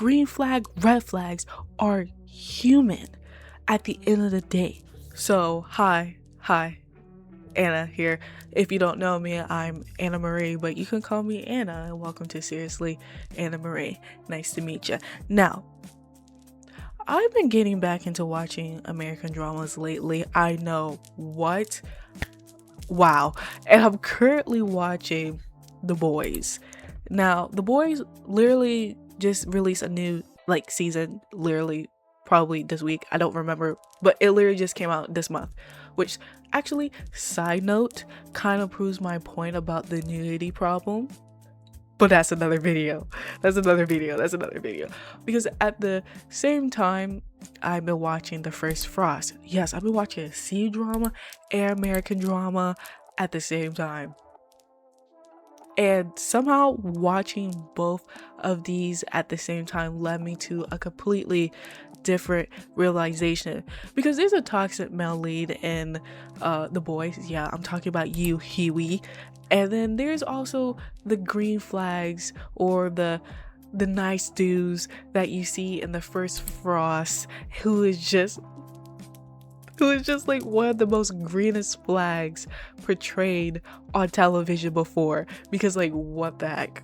green flag, red flags are human at the end of the day. So, hi, Anna here. If you don't know me, I'm Annamarie, but you can call me Anna, and welcome to Seriously, Annamarie. Nice to meet you. Now, I've been getting back into watching American dramas lately. I know, what? Wow. And I'm currently watching The Boys. Now, The Boys literally just released a new season, literally probably this week. I don't remember, but it literally just came out this month, which actually, side note, kind of proves my point about the nudity problem. But that's another video. Because at the same time, I've been watching The First Frost. Yes, I've been watching a Cdrama and American drama at the same time. And somehow watching both of these at the same time led me to a completely different realization. Because there's a toxic male lead in The Boys. Yeah, I'm talking about you, Huey. And then there's also the green flags or the nice dudes that you see in The First Frost, who is just like one of the most greenest flags portrayed on television before. Because like, what the heck,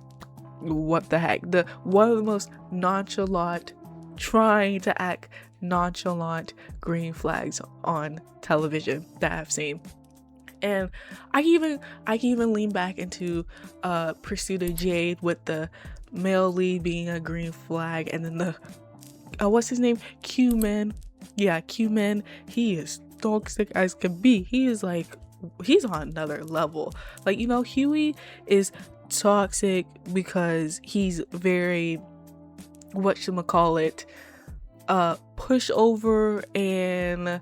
the one of the most nonchalant, trying to act nonchalant green flags on television that I've seen. And I can even lean back into Pursuit of Jade with the male lead being a green flag, and then the what's his name, Q-Man. Yeah, Q-Man, he is toxic as can be. He's on another level. Like, you know, Huey is toxic because he's very, whatchamacallit, pushover and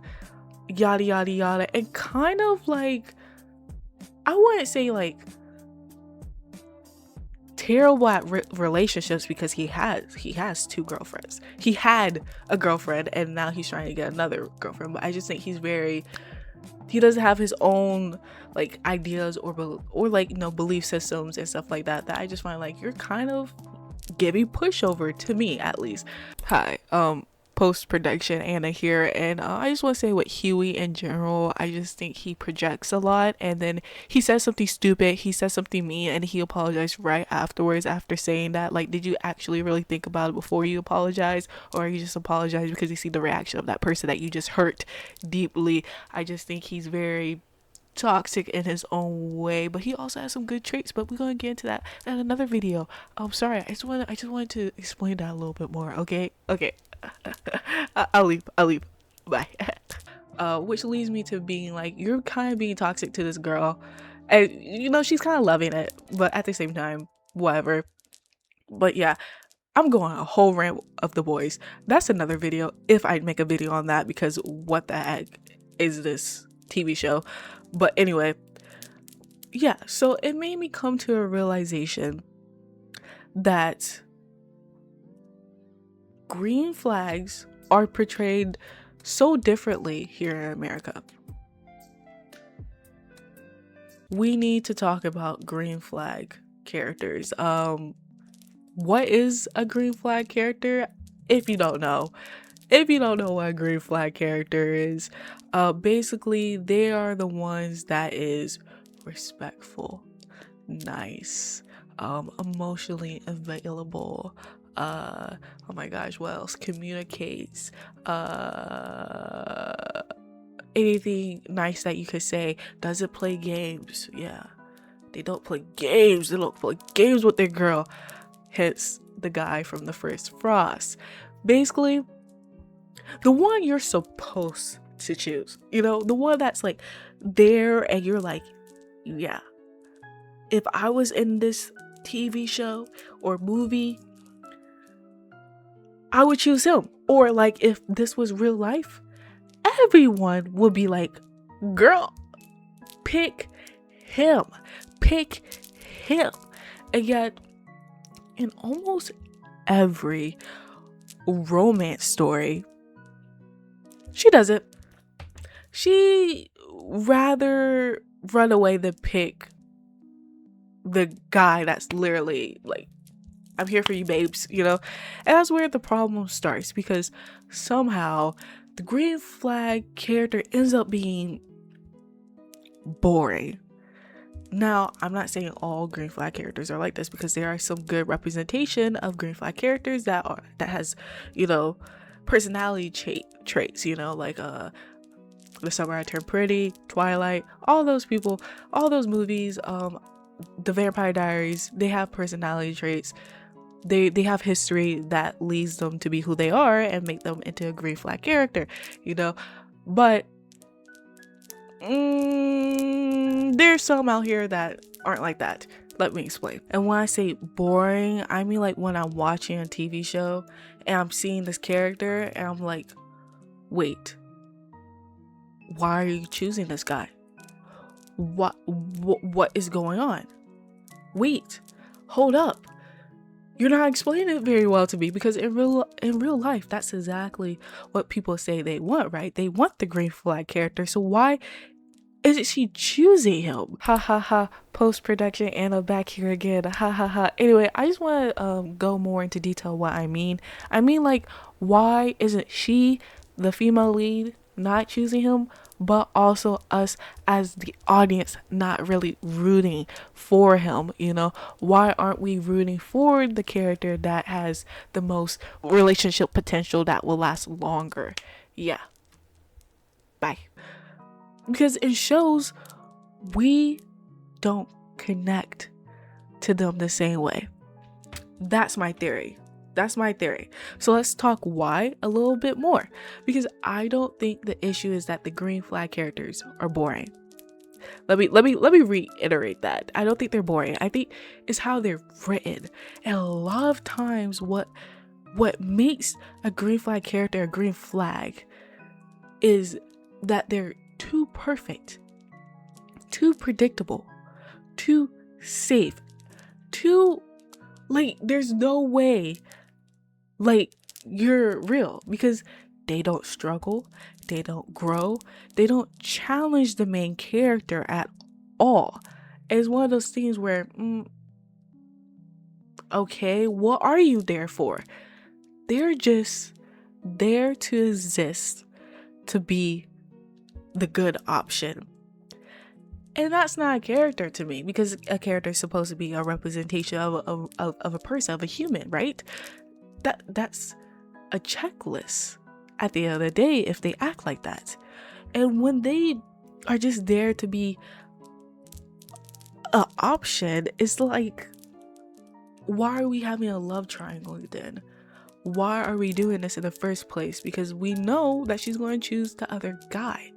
yada yada yada, and kind of like, I wouldn't say like terrible at relationships, because he has two girlfriends. He had a girlfriend and now he's trying to get another girlfriend, but I just think he doesn't have his own like ideas or like, you know, belief systems and stuff like that I just find like, you're kind of giving pushover to me, at least. Hi, post-production Anna here, and I just want to say, with Huey in general, I just think he projects a lot, and then he says something stupid, he says something mean, and he apologized right afterwards after saying that. Like, did you actually really think about it before you apologize, or are you just apologize because you see the reaction of that person that you just hurt deeply? I just think he's very toxic in his own way, but he also has some good traits, but we're gonna get into that in another video. Sorry, I just wanted to explain that a little bit more. Okay. I'll leave. Bye. Which leads me to being like, you're kind of being toxic to this girl, and you know, she's kind of loving it, but at the same time, whatever. But yeah, I'm going a whole rant of The Boys. That's another video if I make a video on that, because what the heck is this TV show? But anyway, yeah, so it made me come to a realization that green flags are portrayed so differently here in America. We need to talk about green flag characters. What is a green flag character? If you don't know what a green flag character is, basically they are the ones that is respectful, nice, emotionally available, oh my gosh, what else, communicates, anything nice that you could say, doesn't play games. Yeah, they don't play games with their girl, hence the guy from The First Frost. Basically, the one you're supposed to choose, you know, the one that's like there and you're like, yeah, if I was in this TV show or movie, I would choose him. Or like, if this was real life, everyone would be like, girl, pick him. And yet, in almost every romance story, she doesn't. She rather run away than pick the guy that's literally like I'm here for you, babes, you know? And that's where the problem starts, because somehow the green flag character ends up being boring. Now, I'm not saying all green flag characters are like this, because there are some good representation of green flag characters that has, you know, personality traits, you know, like The Summer I Turned Pretty, Twilight, all those people, all those movies, The Vampire Diaries, they have personality traits. They have history that leads them to be who they are and make them into a green flag character, you know. But there's some out here that aren't like that. Let me explain. And when I say boring, I mean like when I'm watching a TV show and I'm seeing this character and I'm like, wait, why are you choosing this guy? What is going on? Wait, hold up. You're not explaining it very well to me, because in real life, that's exactly what people say they want, right? They want the green flag character. So why isn't she choosing him? Ha ha ha. Post-production Anna back here again. Ha ha ha. Anyway, I just want to go more into detail what I mean. I mean, like, why isn't she, the female lead, not choosing him, but also us as the audience not really rooting for him, you know? Why aren't we rooting for the character that has the most relationship potential that will last longer? Yeah. Bye. Because in shows, we don't connect to them the same way. That's my theory. So let's talk why a little bit more, because I don't think the issue is that the green flag characters are boring. Let me reiterate that. I don't think they're boring. I think it's how they're written. And a lot of times what makes a green flag character a green flag is that they're too perfect, too predictable, too safe, too, like, there's no way, like, you're real, because they don't struggle, they don't grow, they don't challenge the main character at all. It's one of those things where, okay, what are you there for? They're just there to exist, to be the good option. And that's not a character to me, because a character is supposed to be a representation of a person, of a human, right? That's a checklist at the end of the day if they act like that. And when they are just there to be an option, it's like, why are we having a love triangle then? Why are we doing this in the first place? Because we know that she's going to choose the other guy,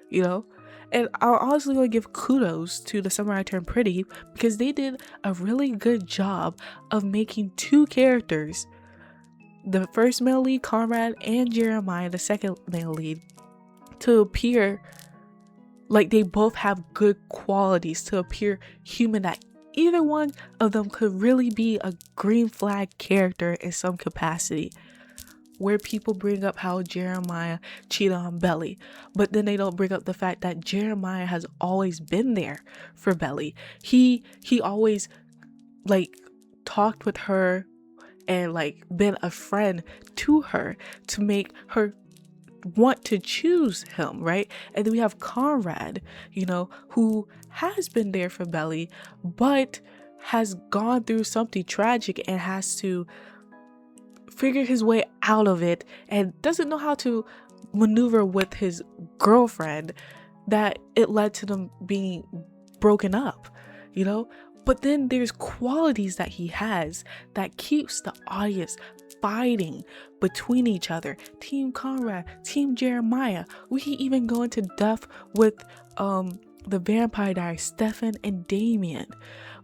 you know? And I'm honestly going to give kudos to The Summer I Turned Pretty, because they did a really good job of making two characters, the first male lead, Conrad, and Jeremiah, the second male lead, to appear like they both have good qualities, to appear human, that either one of them could really be a green flag character in some capacity. Where people bring up how Jeremiah cheated on Belly, but then they don't bring up the fact that Jeremiah has always been there for Belly. He always, like, talked with her and, like, been a friend to her to make her want to choose him, right? And then we have Conrad, you know, who has been there for Belly, but has gone through something tragic and has to figure his way out of it, and doesn't know how to maneuver with his girlfriend, that it led to them being broken up, you know? But then there's qualities that he has that keeps the audience fighting between each other. Team Conrad, Team Jeremiah. We can even go into depth with the Vampire Diaries, Stefan and Damien.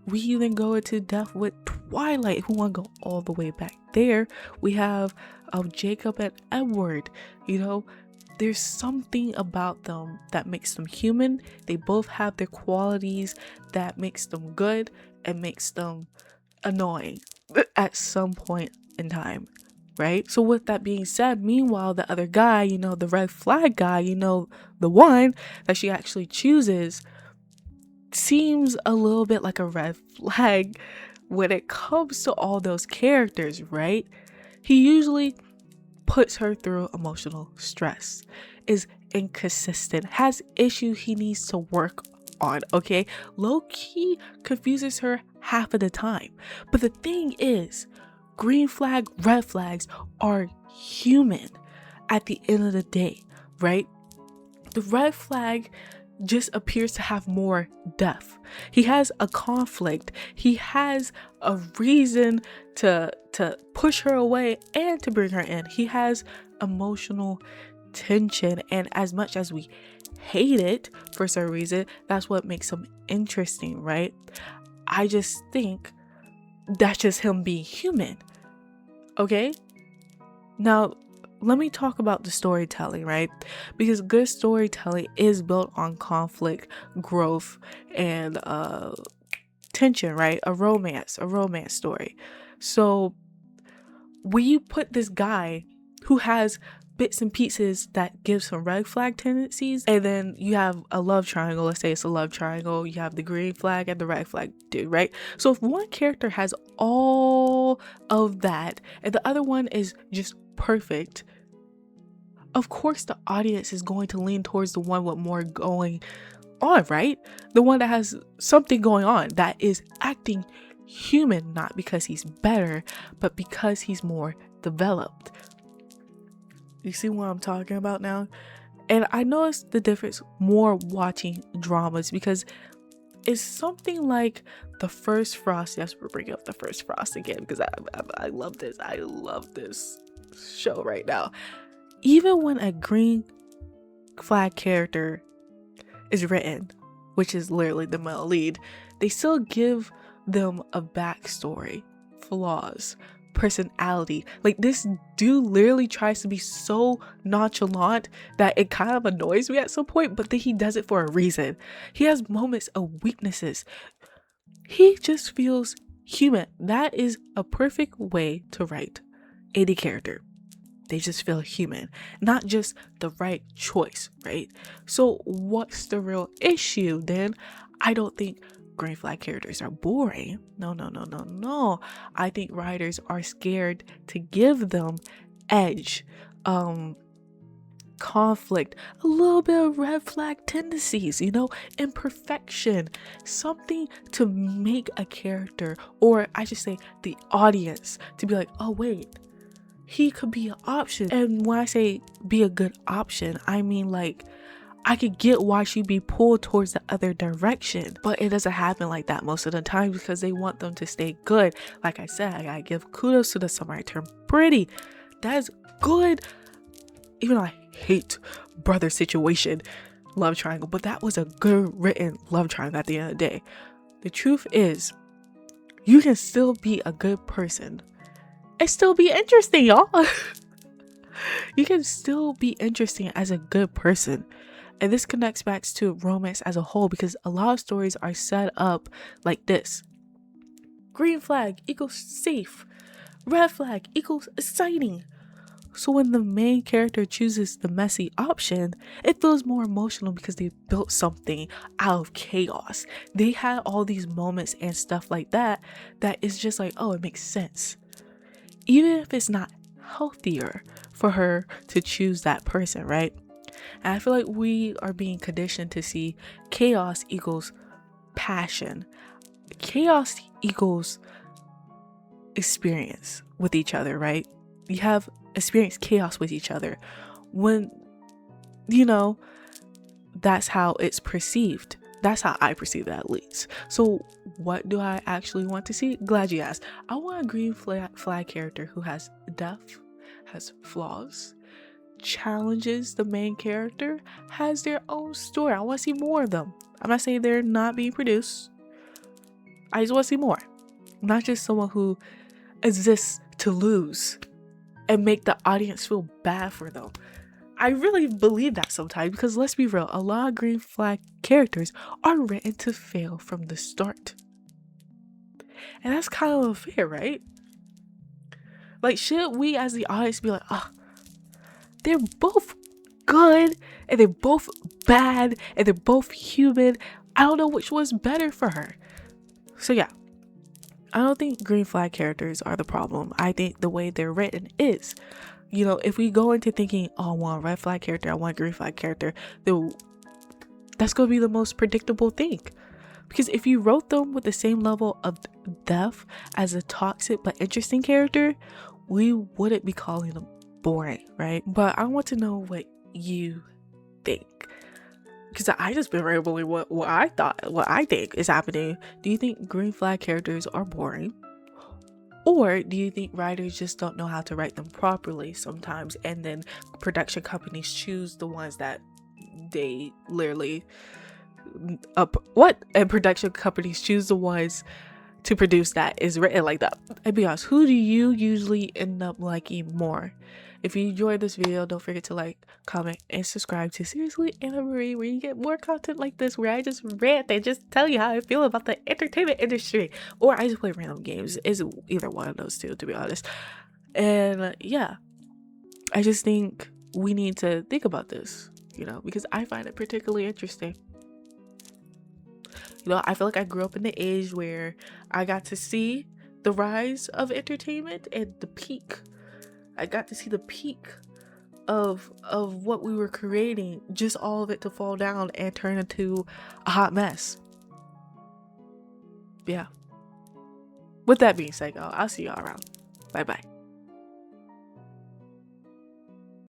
We even go into depth with Twilight, who want to go all the way back there. We have Jacob and Edward. You know, there's something about them that makes them human. They both have their qualities that makes them good and makes them annoying at some point in time, right? So with that being said, meanwhile, the other guy, you know, the red flag guy, you know, the one that she actually chooses, seems a little bit like a red flag, when it comes to all those characters, right? He usually puts her through emotional stress, is inconsistent, has issues he needs to work on, okay? Low key confuses her half of the time. But the thing is, green flag, red flags are human at the end of the day, right? The red flag just appears to have more depth. He has a conflict. He has a reason to push her away and to bring her in. He has emotional tension, and as much as we hate it for some reason, that's what makes him interesting, right? I just think that's just him being human. Okay? Now, let me talk about the storytelling, right? Because good storytelling is built on conflict, growth, and tension, right? A romance story. So when you put this guy who has bits and pieces that give some red flag tendencies, and then you have a love triangle, let's say it's a love triangle, you have the green flag and the red flag dude, right? So if one character has all of that and the other one is just perfect, of course the audience is going to lean towards the one with more going on, right? The one that has something going on, that is acting human, not because he's better, but because he's more developed. You see what I'm talking about now? And I noticed the difference more watching dramas, because it's something like The First Frost. Yes, we're bringing up The First Frost again because I love this. I love this show right now. Even when a green flag character is written, which is literally the male lead, they still give them a backstory, flaws, personality. Like, this dude literally tries to be so nonchalant that it kind of annoys me at some point, but then he does it for a reason. He has moments of weaknesses. He just feels human. That is a perfect way to write any character. They just feel human, not just the right choice, right? So what's the real issue then? I don't think green flag characters are boring. No. I think writers are scared to give them edge, conflict, a little bit of red flag tendencies, imperfection, something to make a character, or I should say the audience, to be like, oh wait, he could be an option. And when I say be a good option, I mean, like, I could get why she'd be pulled towards the other direction, but it doesn't happen like that most of the time because they want them to stay good. Like I said, I gotta give kudos to the samurai term pretty. That is good. Even though I hate brother situation, love triangle, but that was a good written love triangle at the end of the day. The truth is, you can still be a good person and still be interesting, y'all. You can still be interesting as a good person. And this connects back to romance as a whole, because a lot of stories are set up like this. Green flag equals safe. Red flag equals exciting. So when the main character chooses the messy option, it feels more emotional because they built something out of chaos. They had all these moments and stuff like that is just like, oh, it makes sense. Even if it's not healthier for her to choose that person, right? And I feel like we are being conditioned to see chaos equals passion. Chaos equals experience with each other, right? You have experienced chaos with each other when, that's how it's perceived. That's how I perceive it, at least. So what do I actually want to see? Glad you asked. I want a green flag character who has depth, has flaws, challenges the main character, has their own story. I want to see more of them. I'm not saying they're not being produced. I just want to see more. Not just someone who exists to lose and make the audience feel bad for them. I really believe that sometimes, because let's be real, a lot of green flag characters are written to fail from the start. And that's kind of unfair, right? Like, should we as the audience be like, they're both good and they're both bad and they're both human. I don't know which one's better for her. So yeah, I don't think green flag characters are the problem. I think the way they're written is. You know, if we go into thinking, oh, I want a red flag character, I want a green flag character, then that's going to be the most predictable thing. Because if you wrote them with the same level of depth as a toxic but interesting character, we wouldn't be calling them boring, right? But I want to know what you think. Because I just been rambling what I think is happening. Do you think green flag characters are boring? Or do you think writers just don't know how to write them properly sometimes, and then production companies choose the ones that they literally and production companies choose the ones to produce that is written like that? And be honest, who do you usually end up liking more? If you enjoyed this video, don't forget to like, comment, and subscribe to Seriously Annamarie, where you get more content like this, where I just rant and just tell you how I feel about the entertainment industry, or I just play random games. It's either one of those two, to be honest. And yeah, I just think we need to think about this, you know, because I find it particularly interesting. You know, I feel like I grew up in the age where I got to see the rise of entertainment and the peak. I got to see the peak of what we were creating, just all of it to fall down and turn into a hot mess. Yeah. With that being said, y'all, I'll see y'all around. Bye bye.